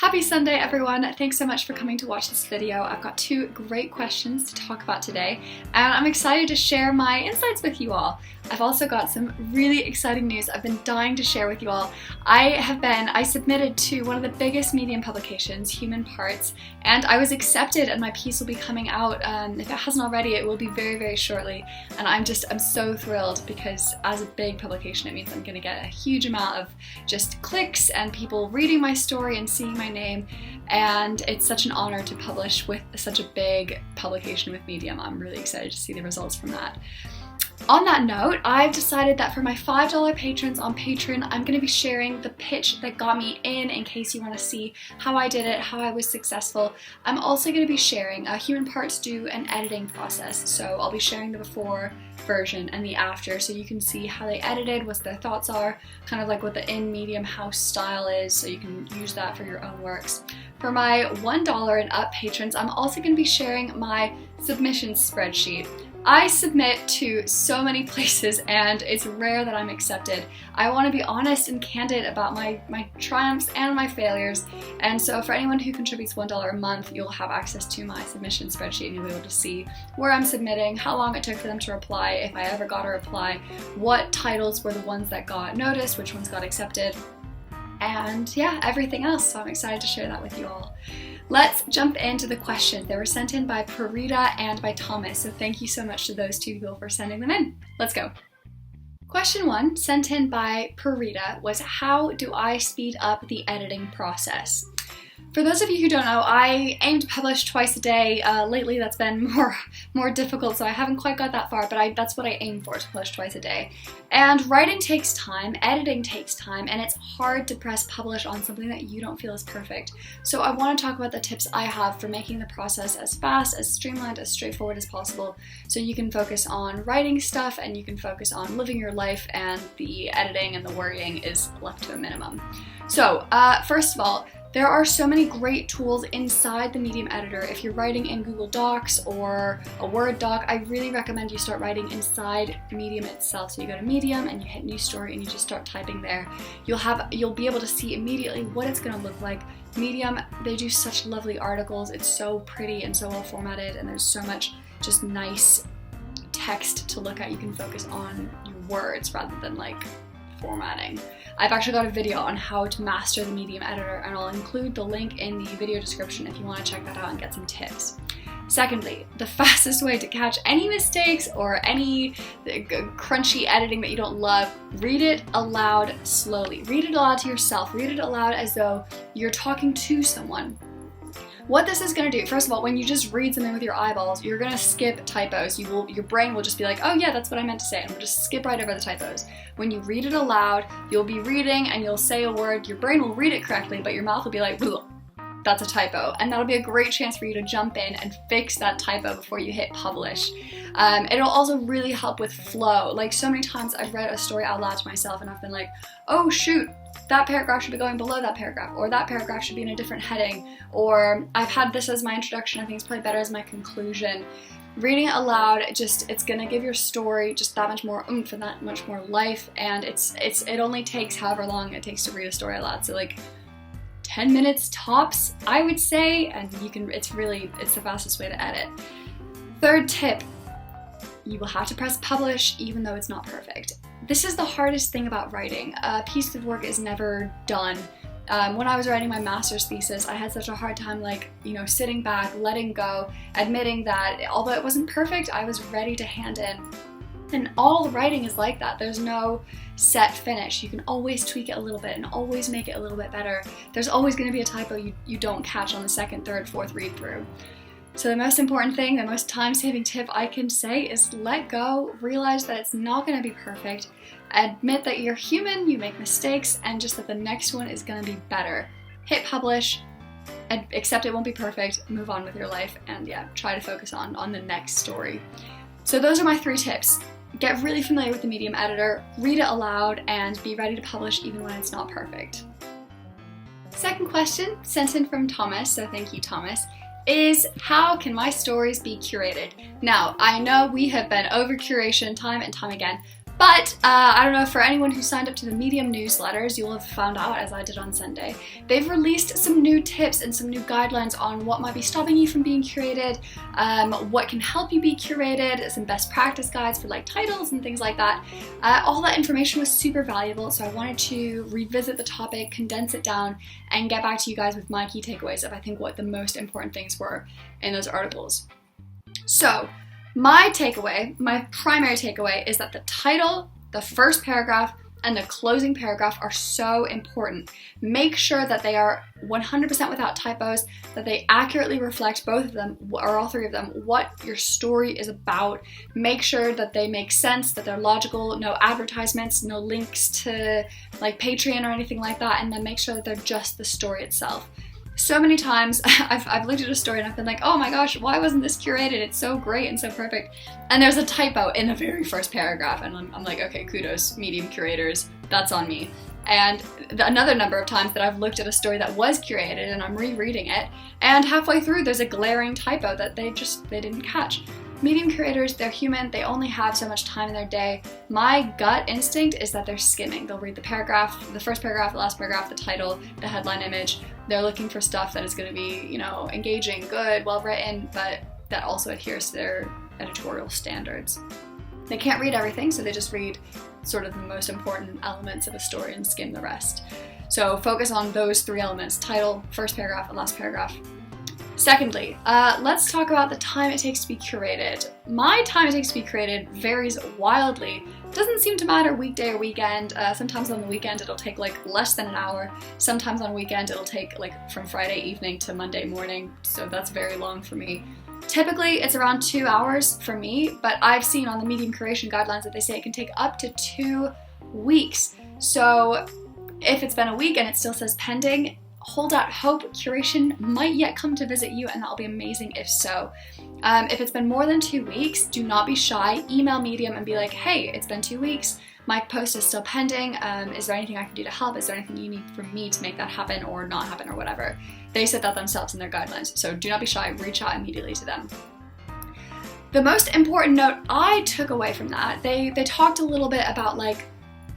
Happy Sunday, everyone. Thanks so much for coming to watch this video. I've got two great questions to talk about today, and I'm excited to share my insights with you all. I've also got some really exciting news I've been dying to share with you all. I submitted to one of the biggest Medium publications, Human Parts, and I was accepted, and my piece will be coming out. If it hasn't already, it will be very, very shortly. And I'm so thrilled because as a big publication, it means I'm gonna get a huge amount of just clicks and people reading my story and seeing my name. And it's such an honor to publish with such a big publication with Medium. I'm really excited to see the results from that. On that note, I've decided that for my $5 patrons on Patreon, I'm going to be sharing the pitch that got me in case you want to see how I did it, how I was successful. I'm also going to be sharing, Human Parts do an editing process, so I'll be sharing the before version and the after so you can see how they edited, what their thoughts are, kind of like what the in Medium house style is, so you can use that for your own works. For my $1 and up patrons, I'm also going to be sharing my submissions spreadsheet. I submit to so many places and it's rare that I'm accepted. I want to be honest and candid about my triumphs and my failures, and so for anyone who contributes $1 a month, you'll have access to my submission spreadsheet and you'll be able to see where I'm submitting, how long it took for them to reply, if I ever got a reply, what titles were the ones that got noticed, which ones got accepted, and yeah, everything else. So I'm excited to share that with you all. Let's jump into the questions. They were sent in by Parita and by Thomas, so thank you so much to those two people for sending them in. Let's go. Question 1, sent in by Parita, was how do I speed up the editing process? For those of you who don't know, I aim to publish twice a day. Lately that's been more difficult, so I haven't quite got that far, but that's what I aim for, to publish twice a day. And writing takes time, editing takes time, and it's hard to press publish on something that you don't feel is perfect. So I want to talk about the tips I have for making the process as fast, as streamlined, as straightforward as possible, so you can focus on writing stuff and you can focus on living your life, and the editing and the worrying is left to a minimum. So first of all, there are so many great tools inside the Medium editor. If you're writing in Google Docs or a Word doc, I really recommend you start writing inside Medium itself. So you go to Medium and you hit New Story and you just start typing there. You'll be able to see immediately what it's going to look like. Medium, they do such lovely articles. It's so pretty and so well formatted, and there's so much just nice text to look at. You can focus on your words rather than like formatting. I've actually got a video on how to master the Medium editor, and I'll include the link in the video description if you want to check that out and get some tips. Secondly, the fastest way to catch any mistakes or any crunchy editing that you don't love, read it aloud slowly. Read it aloud to yourself. Read it aloud as though you're talking to someone. What this is going to do, first of all, when you just read something with your eyeballs, you're going to skip typos. Your brain will just be like, oh yeah, that's what I meant to say, and we'll just skip right over the typos. When you read it aloud, you'll be reading and you'll say a word, your brain will read it correctly, but your mouth will be like, that's a typo. And that'll be a great chance for you to jump in and fix that typo before you hit publish. It'll also really help with flow. Like, so many times I've read a story out loud to myself and I've been like, oh shoot, that paragraph should be going below that paragraph, or that paragraph should be in a different heading, or I've had this as my introduction, I think it's probably better as my conclusion. Reading it aloud, it's gonna give your story just that much more oomph and that much more life, and it only takes however long it takes to read a story aloud, so like 10 minutes tops, I would say, and it's the fastest way to edit. Third tip, you will have to press publish even though it's not perfect. This is the hardest thing about writing. A piece of work is never done. When I was writing my master's thesis, I had such a hard time sitting back, letting go, admitting that although it wasn't perfect, I was ready to hand in. And all writing is like that. There's no set finish. You can always tweak it a little bit and always make it a little bit better. There's always going to be a typo you don't catch on the second, third, fourth read through. So the most important thing, the most time-saving tip I can say is let go, realize that it's not going to be perfect, admit that you're human, you make mistakes, and just that the next one is going to be better. Hit publish, and accept it won't be perfect, move on with your life, and yeah, try to focus on the next story. So those are my 3 tips. Get really familiar with the Medium editor, read it aloud, and be ready to publish even when it's not perfect. Second question, sent in from Thomas, so thank you, Thomas, is how can my stories be curated? Now, I know we have been over curation time and time again, But I don't know, for anyone who signed up to the Medium newsletters, you'll have found out, as I did on Sunday, they've released some new tips and some new guidelines on what might be stopping you from being curated, what can help you be curated, some best practice guides for like titles and things like that. All that information was super valuable, so I wanted to revisit the topic, condense it down, and get back to you guys with my key takeaways of I think what the most important things were in those articles. So, my primary takeaway is that the title, the first paragraph, and the closing paragraph are so important. Make sure that they are 100% without typos, that they accurately reflect both of them, or all three of them, what your story is about. Make sure that they make sense, that they're logical, no advertisements, no links to like Patreon or anything like that, and then make sure that they're just the story itself. So many times I've looked at a story and I've been like, oh my gosh, why wasn't this curated? It's so great and so perfect. And there's a typo in the very first paragraph, and I'm like, okay, kudos, Medium curators, that's on me. And another number of times that I've looked at a story that was curated and I'm rereading it, and halfway through there's a glaring typo that they didn't catch. Medium curators, they're human, they only have so much time in their day. My gut instinct is that they're skimming. They'll read the paragraph, the first paragraph, the last paragraph, the title, the headline image. They're looking for stuff that is going to be, engaging, good, well written, but that also adheres to their editorial standards. They can't read everything, so they just read sort of the most important elements of a story and skim the rest. So focus on those three elements: title, first paragraph, and last paragraph. Secondly, let's talk about the time it takes to be curated. My time it takes to be curated varies wildly. It doesn't seem to matter weekday or weekend. Sometimes on the weekend it'll take like less than an hour. Sometimes on weekend it'll take like from Friday evening to Monday morning, so that's very long for me. Typically it's around 2 hours for me, but I've seen on the Medium curation guidelines that they say it can take up to 2 weeks. So if it's been a week and it still says pending, hold out hope. Curation might yet come to visit you, and that'll be amazing if so. If it's been more than 2 weeks, do not be shy. Email Medium and be like, hey, it's been 2 weeks. My post is still pending. Is there anything I can do to help? Is there anything you need from me to make that happen or not happen or whatever? They said that themselves in their guidelines, so do not be shy. Reach out immediately to them. The most important note I took away from that, they talked a little bit about like,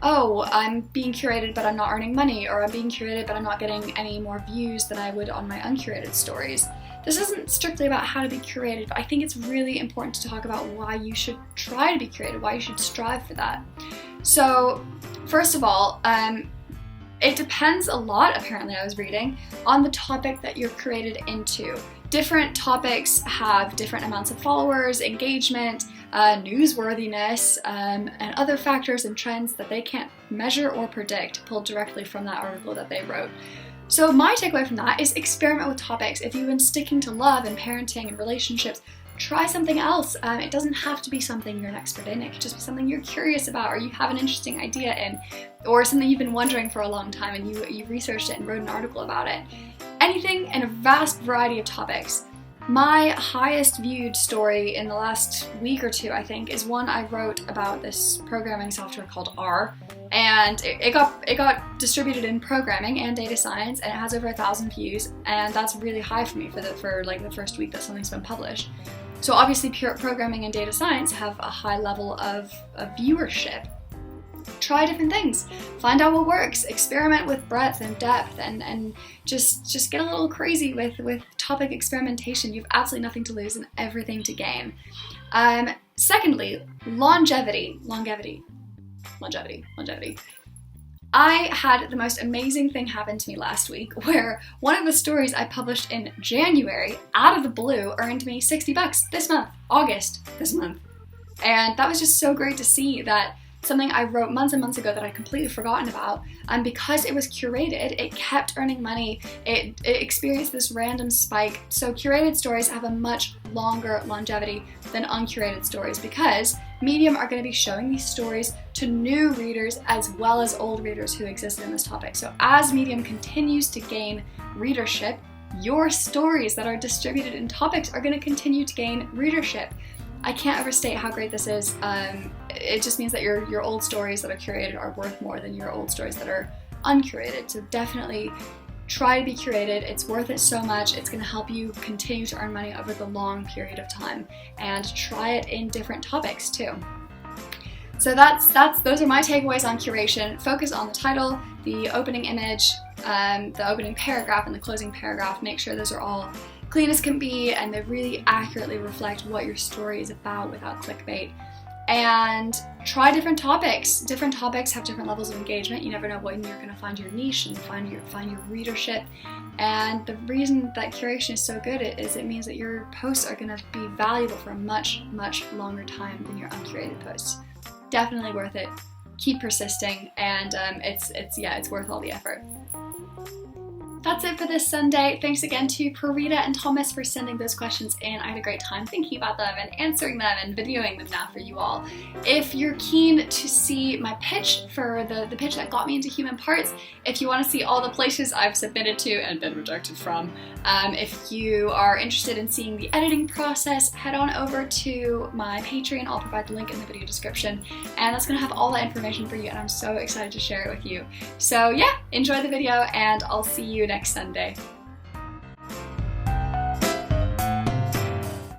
oh, I'm being curated but I'm not earning money, or I'm being curated but I'm not getting any more views than I would on my uncurated stories. This isn't strictly about how to be curated, but I think it's really important to talk about why you should try to be curated, why you should strive for that. So, first of all, it depends a lot, apparently I was reading, on the topic that you're curated into. Different topics have different amounts of followers, engagement, newsworthiness, and other factors and trends that they can't measure or predict, pulled directly from that article that they wrote. So my takeaway from that is experiment with topics. If you've been sticking to love and parenting and relationships, try something else. It doesn't have to be something you're an expert in. It could just be something you're curious about, or you have an interesting idea in, or something you've been wondering for a long time and you researched it and wrote an article about it. Anything in a vast variety of topics. My highest viewed story in the last week or two, I think, is one I wrote about this programming software called R, and it got distributed in programming and data science, and it has over 1,000 views, and that's really high for me for like the first week that something's been published. So obviously pure programming and data science have a high level of viewership. Try different things, find out what works, experiment with breadth and depth, and just get a little crazy with topic experimentation. You have absolutely nothing to lose and everything to gain. Secondly, longevity. I had the most amazing thing happen to me last week, where one of the stories I published in January, out of the blue, earned me $60 this month, August this month. And that was just so great to see that something I wrote months and months ago that I'd completely forgotten about, and because it was curated, it kept earning money. It experienced this random spike. So curated stories have a much longer longevity than uncurated stories, because Medium are going to be showing these stories to new readers as well as old readers who existed in this topic. So as Medium continues to gain readership, your stories that are distributed in topics are going to continue to gain readership. I can't overstate how great this is. It just means that your old stories that are curated are worth more than your old stories that are uncurated. So definitely try to be curated. It's worth it so much. It's going to help you continue to earn money over the long period of time. And try it in different topics too. those are my takeaways on curation. Focus on the title, the opening image, the opening paragraph, and the closing paragraph. Make sure those are all clean as can be and they really accurately reflect what your story is about without clickbait. And try different topics. Different topics have different levels of engagement. You never know when you're going to find your niche and find your readership. And the reason that curation is so good is it means that your posts are going to be valuable for a much, much longer time than your uncurated posts. Definitely worth it. Keep persisting, and it's worth all the effort. That's it for this Sunday. Thanks again to Purita and Thomas for sending those questions in. I had a great time thinking about them and answering them and videoing them now for you all. If you're keen to see my pitch for the pitch that got me into Human Parts, if you want to see all the places I've submitted to and been rejected from, if you are interested in seeing the editing process, head on over to my Patreon. I'll provide the link in the video description, and that's going to have all that information for you, and I'm so excited to share it with you. So yeah, enjoy the video, and I'll see you next Sunday.